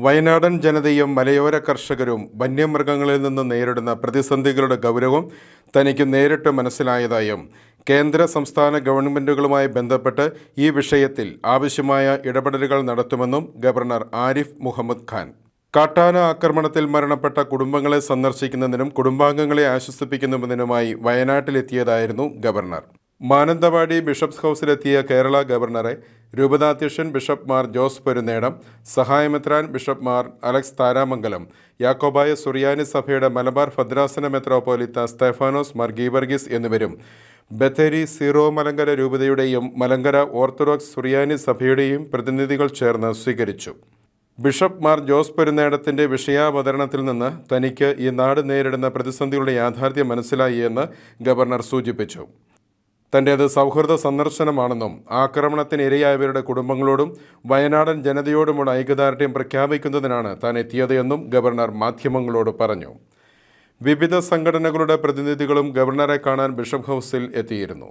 വയനാടൻ ജനതയും മലയോര കർഷകരും വന്യമൃഗങ്ങളിൽ നിന്ന് നേരിടുന്ന പ്രതിസന്ധികളുടെ ഗൗരവം തനിക്ക് നേരിട്ട് മനസ്സിലായതായും കേന്ദ്ര സംസ്ഥാന ഗവൺമെൻറ്റുകളുമായി ബന്ധപ്പെട്ട് ഈ വിഷയത്തിൽ ആവശ്യമായ ഇടപെടലുകൾ നടത്തുമെന്നും ഗവർണർ ആരിഫ് മുഹമ്മദ് ഖാൻ കാട്ടാന ആക്രമണത്തിൽ മരണപ്പെട്ട കുടുംബങ്ങളെ സന്ദർശിക്കുന്നതിനും കുടുംബാംഗങ്ങളെ ആശ്വസിപ്പിക്കുന്നതിനുമായി വയനാട്ടിലെത്തിയതായിരുന്നു ഗവർണർ. മാനന്തവാടി ബിഷപ്സ് ഹൗസിലെത്തിയ കേരള ഗവർണറെ രൂപതാധ്യക്ഷൻ ബിഷപ്പ് മാർ ജോസ് പെരുന്നേടം, സഹായമെത്രാൻ ബിഷപ്പ് മാർ അലക്സ് താരാമംഗലം, യാക്കോബായ സുറിയാനി സഭയുടെ മലബാർ ഭദ്രാസന മെത്രോപോലിത്ത സ്തെഫാനോസ് മാർ ഗീവർഗീസ് എന്നിവരും ബത്തേരി സീറോ മലങ്കര രൂപതയുടെയും മലങ്കര ഓർത്തഡോക്സ് സുറിയാനി സഭയുടെയും പ്രതിനിധികൾ ചേർന്ന് സ്വീകരിച്ചു. ബിഷപ്പ് മാർ ജോസ് പെരുന്നേടത്തിൻ്റെ വിഷയാവതരണത്തിൽ നിന്ന് തനിക്ക് ഈ നാട് നേരിടുന്ന പ്രതിസന്ധികളുടെ യാഥാർത്ഥ്യം മനസ്സിലായി എന്ന് ഗവർണർ സൂചിപ്പിച്ചു. തൻ്റേത് സൗഹൃദ സന്ദർശനമാണെന്നും ആക്രമണത്തിന് ഇരയായവരുടെ കുടുംബങ്ങളോടും വയനാടൻ ജനതയോടുമുള്ള ഐക്യദാർഢ്യം പ്രഖ്യാപിക്കുന്നതിനാണ് താൻ എത്തിയത് എന്നും ഗവർണർ മാധ്യമങ്ങളോട് പറഞ്ഞു. വിവിധ സംഘടനകളുടെ പ്രതിനിധികളും ഗവർണറെ കാണാൻ ബിഷപ്പ് ഹൗസിൽ എത്തിയിരുന്നു.